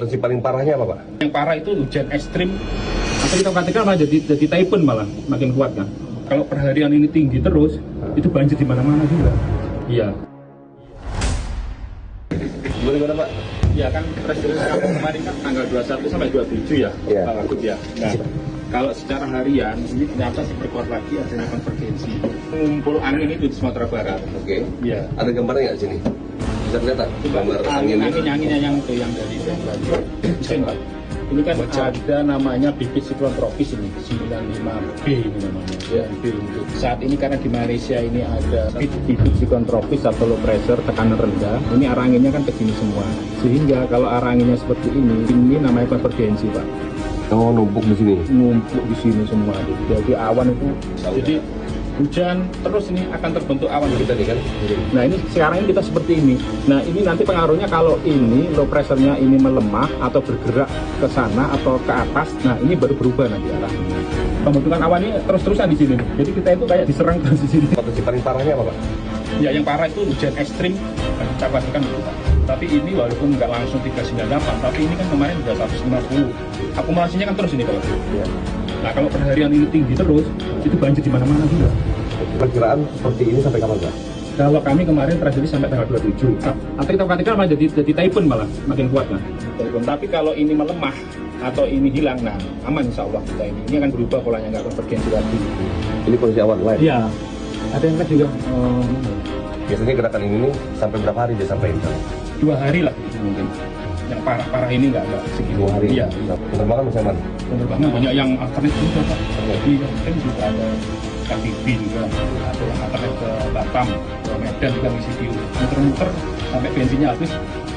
Kondisi paling parahnya apa, Pak? Yang parah itu hujan ekstrim, atau kita katakan malah jadi typhoon, malah makin kuat kan. Kalau perharian ini tinggi terus, itu banjir di mana-mana juga. Iya. Gimana, Pak? Ya kan presiden kemarin kan tanggal 21 sampai 27 ya, Iya. Pak Wagub ya. Nah, kalau secara harian ini ternyata diperkuat lagi adanya konvergensi. Ngumpul angin itu di Sumatera Barat. Oke. Iya. Ada gambarnya nggak di sini? Bisa kelihatan gambar anginnya? Anginnya yang itu yang dari Bengkulu. Bisa nggak? Ini kan ada namanya bibit siklon tropis ini 95B ini namanya. Ya, B untuk saat ini karena di Malaysia ini ada bibit siklon tropis atau low pressure tekanan rendah. Ini arah anginnya kan ke sini semua. Sehingga kalau arah anginnya seperti ini namanya konvergensi, Pak. Oh, numpuk di sini. Numpuk di sini semua. Jadi awan itu jadi hujan terus ini akan terbentuk awan Kita nih kan. Nah ini sekarang ini kita seperti ini. Nah ini nanti pengaruhnya kalau ini low pressure-nya ini melemah atau bergerak ke sana atau ke atas. Nah ini baru berubah nanti arahnya. Pembentukan awan ini terus-terusan di sini. Jadi kita itu kayak diserang terus di sini. Kondisi paling parahnya apa, Pak? Ya yang parah itu hujan ekstrim. Kita pastikan itu, Pak. Tapi ini walaupun nggak langsung 398, tapi ini kan kemarin sudah 150. Akumulasinya kan terus ini kalau. Ya. Nah kalau perharian ini tinggi terus, itu banjir di mana-mana juga. Perkiraan seperti ini sampai kapan, Pak? Kalau kami kemarin terjadi sampai tanggal 27. Atau kita katakan malah jadi typhoon, malah makin kuat kan. Typhoon. Tapi kalau ini melemah atau ini hilang, nah aman insya Allah kita ini. Ini akan berubah polanya, nggak konvergensi lagi. Ini kondisi awan lain. Iya. Ada yang kan juga Biasanya gerakan ini nih sampai berapa hari dia sampai? 2 hari lah mungkin. Yang parah-parah ini nggak segitu. 2 hari. Iya. Penerbangan bisa aman. Penerbangan banyak yang alternatif juga, Pak. Iya, kan juga ada KTB juga, atau yang alternatif ke Batam, ke Medan juga ngisi bio. Muter-muter sampai bensinnya habis,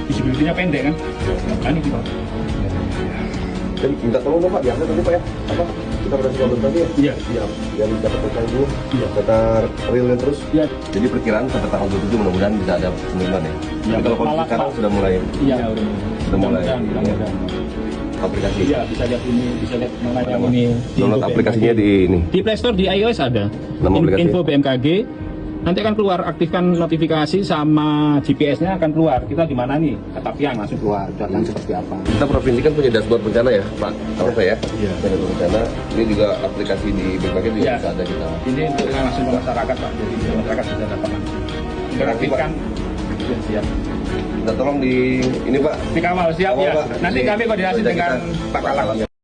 visibility-nya pendek kan. Nah, ini kita. Jadi minta tolong dong, Pak, diangkat tadi, Pak ya. Apa? Kita berhasil kabel tadi ya? Iya, iya. Yang dapat pesan dulu. Iya. Datar realnya terus. Iya. Jadi perkiraan sampai tanggal 27 mudah-mudahan bisa ada penurunan ya. Iya, Tapi kalau kondisi malah, sekarang Pak. sudah mulai Iya, Sudah mulai. mudah-mudahan. aplikasi. Iya, bisa lihat ini, bisa lihat namanya ini. Download Info aplikasinya BMKG. di ini. Di Play Store, di iOS ada. Nama aplikasinya? Info BMKG. Nanti akan keluar, aktifkan notifikasi sama GPS-nya akan keluar. Kita di mana nih? Katapian langsung keluar. Datang seperti apa? Kita provinsi kan punya dashboard bencana ya, Pak. Tahu saya ya? Iya. Dashboard bencana. Ini juga aplikasi di BMKG juga Iya. bisa ada kita. Ini untuk langsung ke masyarakat, Pak. Jadi masyarakat bisa dapat langsung. Interaktifkan. Siap. Kita tolong di ini, Pak. Dikawal, siap Kawal, ya. Pak. Nanti Ini kami koordinasi kerja dengan kita. Pak Kalak.